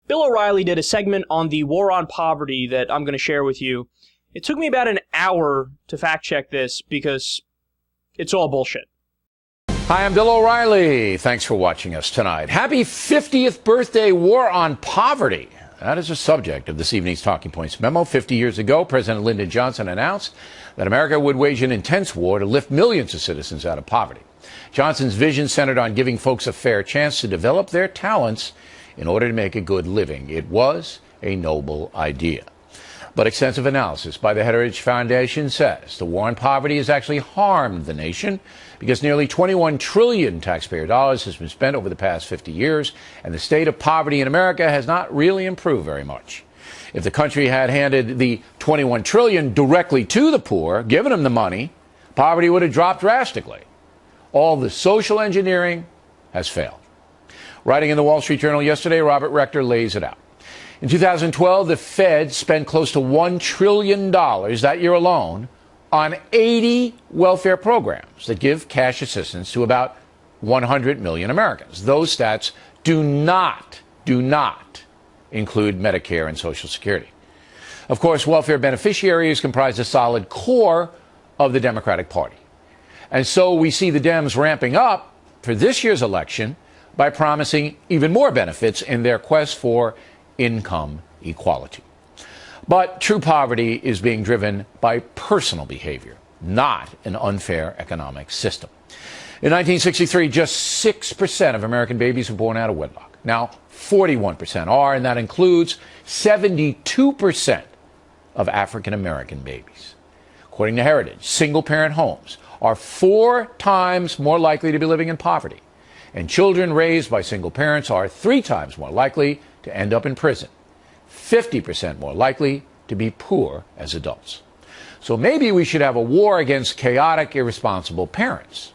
Bill O'Reilly did a segment on the war on poverty that I'm going to share with you. It took me about an hour to fact check this because it's all bullshit. Hi, I'm Bill O'Reilly. Thanks for watching us tonight. Happy 50th birthday, War on Poverty. That is the subject of this evening's Talking Points memo. 50 years ago, President Lyndon Johnson announced that America would wage an intense war to lift millions of citizens out of poverty. Johnson's vision centered on giving folks a fair chance to develop their talents in order to make a good living. It was a noble idea. But extensive analysis by the Heritage Foundation says the war on poverty has actually harmed the nation because nearly 21 trillion taxpayer dollars has been spent over the past 50 years, and the state of poverty in America has not really improved very much. If the country had handed the 21 trillion directly to the poor, given them the money, poverty would have dropped drastically. All the social engineering has failed. Writing in the Wall Street Journal yesterday, Robert Rector lays it out. In 2012, the Fed spent close to $1 trillion that year alone on 80 welfare programs that give cash assistance to about 100 million Americans. Those stats do not include Medicare and Social Security. Of course, welfare beneficiaries comprise a solid core of the Democratic Party. And so we see the Dems ramping up for this year's election by promising even more benefits in their quest for income equality. But true poverty is being driven by personal behavior, not an unfair economic system. In 1963, just 6% of American babies were born out of wedlock. Now, 41% are, and that includes 72% of African American babies. According to Heritage, single-parent homes are 4 times more likely to be living in poverty, and children raised by single parents are 3 times more likely to end up in prison, 50% more likely to be poor as adults. So maybe we should have a war against chaotic, irresponsible parents.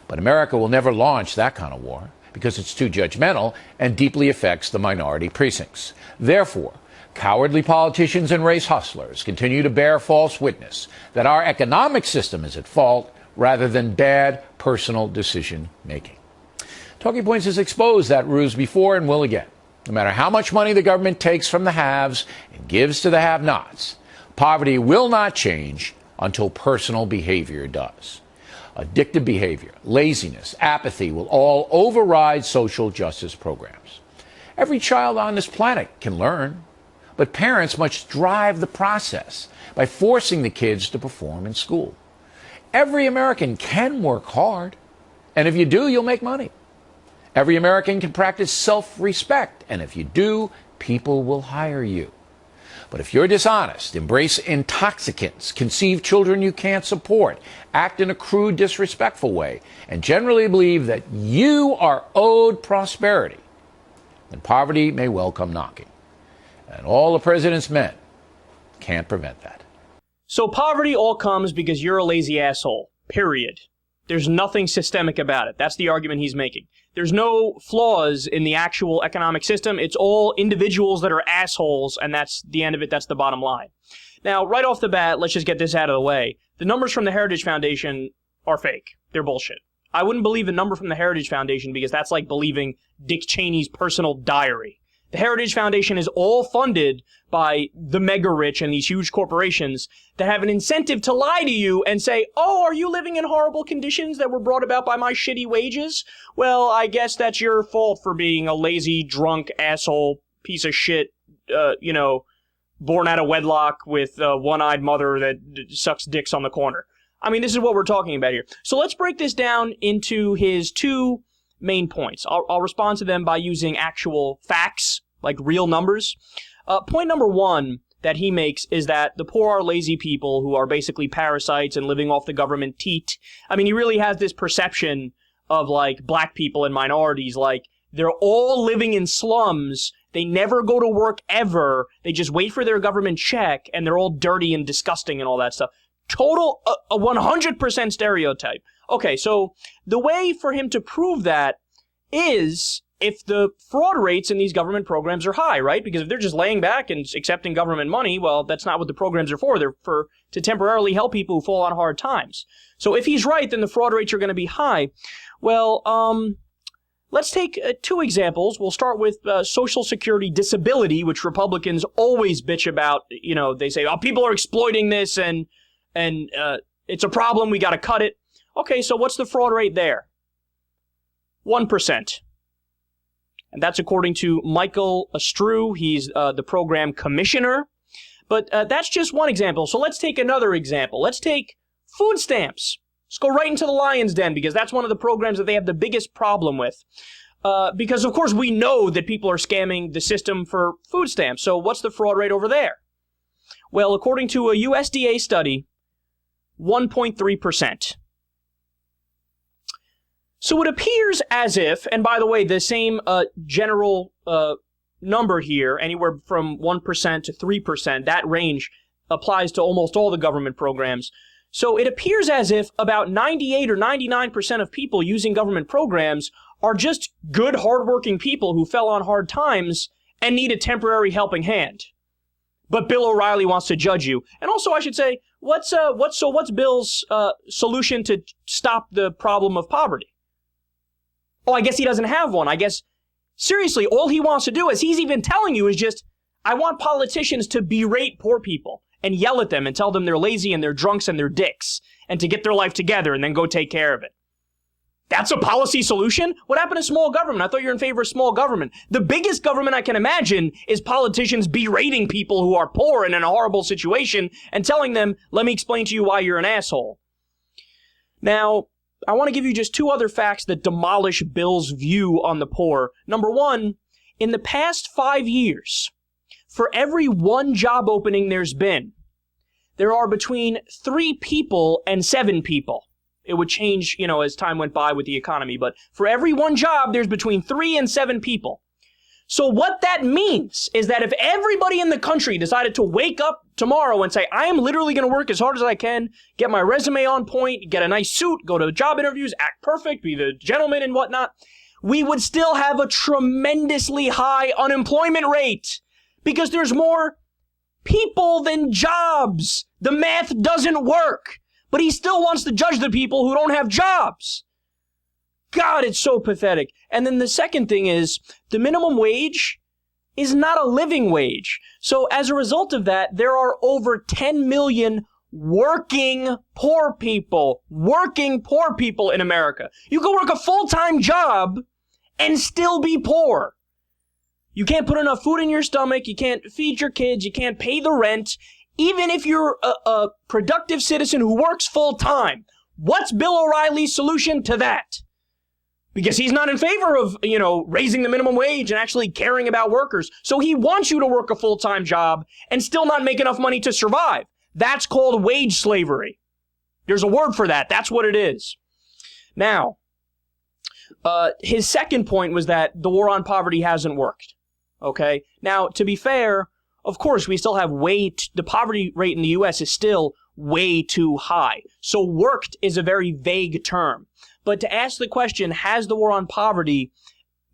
But America will never launch that kind of war because it's too judgmental and deeply affects the minority precincts. Therefore, cowardly politicians and race hustlers continue to bear false witness that our economic system is at fault rather than bad personal decision making. Talking Points has exposed that ruse before and will again. No matter how much money the government takes from the haves and gives to the have-nots, poverty will not change until personal behavior does. Addictive behavior, laziness, apathy will all override social justice programs. Every child on this planet can learn, but parents must drive the process by forcing the kids to perform in school. Every American can work hard, and if you do, you'll make money. Every American can practice self-respect, and if you do, people will hire you. But if you're dishonest, embrace intoxicants, conceive children you can't support, act in a crude, disrespectful way, and generally believe that you are owed prosperity, then poverty may well come knocking. And all the president's men can't prevent that. So poverty all comes because you're a lazy asshole, period. There's nothing systemic about it. That's the argument he's making. There's no flaws in the actual economic system. It's all individuals that are assholes, and that's the end of it. That's the bottom line. Now, right off the bat, let's just get this out of the way. The numbers from the Heritage Foundation are fake. They're bullshit. I wouldn't believe a number from the Heritage Foundation because that's like believing Dick Cheney's personal diary. The Heritage Foundation is all funded by the mega rich and these huge corporations that have an incentive to lie to you and say, oh, are you living in horrible conditions that were brought about by my shitty wages? Well, I guess that's your fault for being a lazy, drunk, asshole, piece of shit, born out of wedlock with a one-eyed mother that sucks dicks on the corner. I mean, this is what we're talking about here. So let's break this down into his 2 main points. I'll respond to them by using actual facts, like real numbers. Point number 1 that he makes is that the poor are lazy people who are basically parasites and living off the government teat. I mean, he really has this perception of, like, black people and minorities, like, they're all living in slums, they never go to work ever, they just wait for their government check, and they're all dirty and disgusting and all that stuff. Total, a 100% stereotype. Okay, so the way for him to prove that is if the fraud rates in these government programs are high, right? Because if they're just laying back and accepting government money, well, that's not what the programs are for. They're to temporarily help people who fall on hard times. So if he's right, then the fraud rates are going to be high. Well, Let's take two examples. We'll start with Social Security disability, which Republicans always bitch about. You know, they say, oh, people are exploiting this and it's a problem. We got to cut it. Okay, so what's the fraud rate there? 1%. And that's according to Michael Astrew. He's the program commissioner. But that's just one example. So let's take another example. Let's take food stamps. Let's go right into the lion's den, because that's one of the programs that they have the biggest problem with. Because, of course, we know that people are scamming the system for food stamps. So what's the fraud rate over there? Well, according to a USDA study, 1.3%. So it appears as if, and by the way, the same general number here, anywhere from 1% to 3%, that range applies to almost all the government programs. So it appears as if about 98 or 99% of people using government programs are just good, hardworking people who fell on hard times and need a temporary helping hand. But Bill O'Reilly wants to judge you. And also, I should say, what's Bill's solution to stop the problem of poverty? Oh, I guess he doesn't have one. I guess, seriously, all he wants to do, as he's even telling you, is just, I want politicians to berate poor people and yell at them and tell them they're lazy and they're drunks and they're dicks and to get their life together and then go take care of it. That's a policy solution? What happened to small government? I thought you were in favor of small government. The biggest government I can imagine is politicians berating people who are poor and in a horrible situation and telling them, let me explain to you why you're an asshole. Now, I want to give you just two other facts that demolish Bill's view on the poor. Number one, in the past 5 years, for every one job opening there's been, there are between 3 people and 7 people. It would change, as time went by with the economy, but for every one job, there's between 3 and 7 people. So what that means is that if everybody in the country decided to wake up tomorrow and say, I am literally going to work as hard as I can, get my resume on point, get a nice suit, go to job interviews, act perfect, be the gentleman and whatnot, we would still have a tremendously high unemployment rate because there's more people than jobs. The math doesn't work, but he still wants to judge the people who don't have jobs. God, it's so pathetic. And then the second thing is, the minimum wage is not a living wage. So as a result of that, there are over 10 million working poor people in America. You can work a full-time job and still be poor. You can't put enough food in your stomach, you can't feed your kids, you can't pay the rent, even if you're a productive citizen who works full-time. What's Bill O'Reilly's solution to that? Because he's not in favor of, raising the minimum wage and actually caring about workers. So he wants you to work a full-time job and still not make enough money to survive. That's called wage slavery. There's a word for that. That's what it is. Now, his second point was that the war on poverty hasn't worked. Okay? Now, to be fair, of course, we still have the poverty rate in the U.S. is still way too high. So worked is a very vague term. But to ask the question, has the war on poverty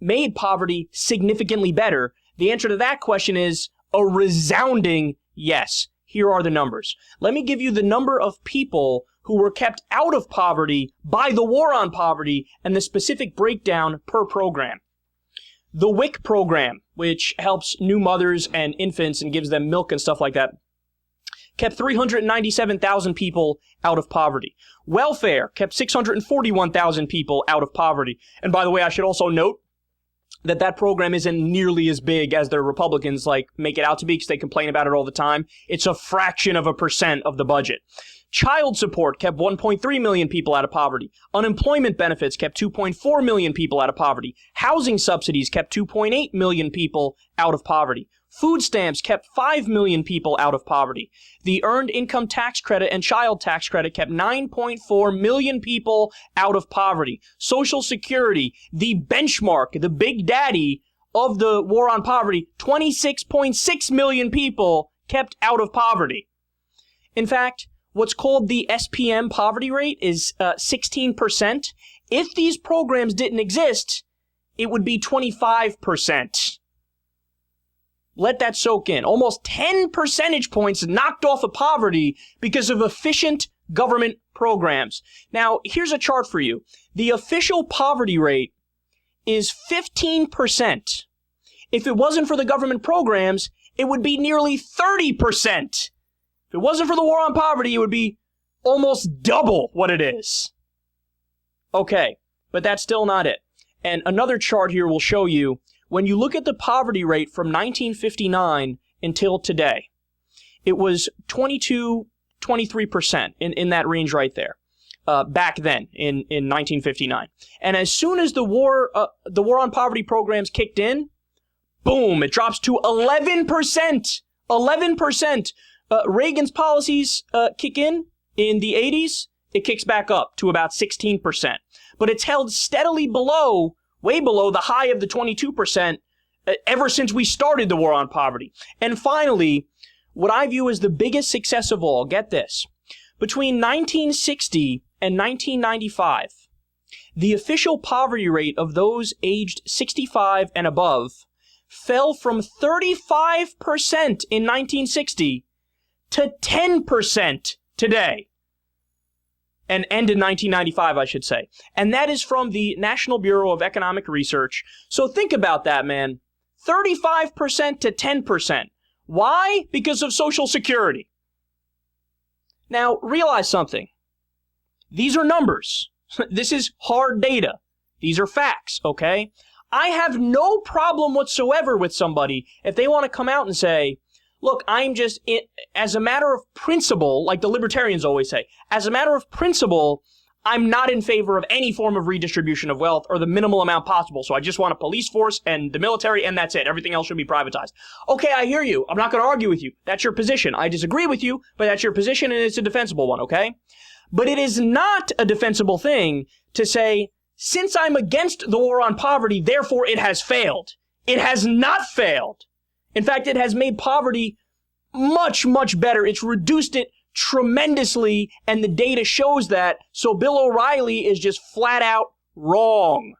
made poverty significantly better? The answer to that question is a resounding yes. Here are the numbers. Let me give you the number of people who were kept out of poverty by the war on poverty and the specific breakdown per program. The WIC program, which helps new mothers and infants and gives them milk and stuff like that, kept 397,000 people out of poverty. Welfare kept 641,000 people out of poverty. And by the way, I should also note that program isn't nearly as big as the Republicans make it out to be, because they complain about it all the time. It's a fraction of a percent of the budget. Child support kept 1.3 million people out of poverty. Unemployment benefits kept 2.4 million people out of poverty. Housing subsidies kept 2.8 million people out of poverty. Food stamps kept 5 million people out of poverty. The Earned Income Tax Credit and Child Tax Credit kept 9.4 million people out of poverty. Social Security, the benchmark, the big daddy of the war on poverty, 26.6 million people kept out of poverty. In fact, what's called the SPM poverty rate is 16%. If these programs didn't exist, it would be 25%. Let that soak in. Almost 10 percentage points knocked off of poverty because of efficient government programs. Now, here's a chart for you. The official poverty rate is 15%. If it wasn't for the government programs, it would be nearly 30%. If it wasn't for the war on poverty, it would be almost double what it is. Okay, but that's still not it. And another chart here will show you, when you look at the poverty rate from 1959 until today, it was 22, 23% in that range right there. Back then in 1959. And as soon as the war on poverty programs kicked in, boom, it drops to 11%. 11%. Reagan's policies kick in the 80s, it kicks back up to about 16%. But it's held steadily below, way below the high of the 22% ever since we started the war on poverty. And finally, what I view as the biggest success of all, get this, between 1960 and 1995, the official poverty rate of those aged 65 and above fell from 35% in 1960 to 10% today. And ended 1995, I should say. And that is from the National Bureau of Economic Research. So think about that, man. 35% to 10%. Why? Because of Social Security. Now, realize something. These are numbers. This is hard data. These are facts, okay? I have no problem whatsoever with somebody if they want to come out and say, look, I'm just, as a matter of principle, like the libertarians always say, as a matter of principle, I'm not in favor of any form of redistribution of wealth or the minimal amount possible. So I just want a police force and the military, and that's it. Everything else should be privatized. Okay, I hear you. I'm not going to argue with you. That's your position. I disagree with you, but that's your position, and it's a defensible one, okay? But it is not a defensible thing to say, since I'm against the war on poverty, therefore it has failed. It has not failed. In fact, it has made poverty much, much better. It's reduced it tremendously, and the data shows that. So Bill O'Reilly is just flat out wrong.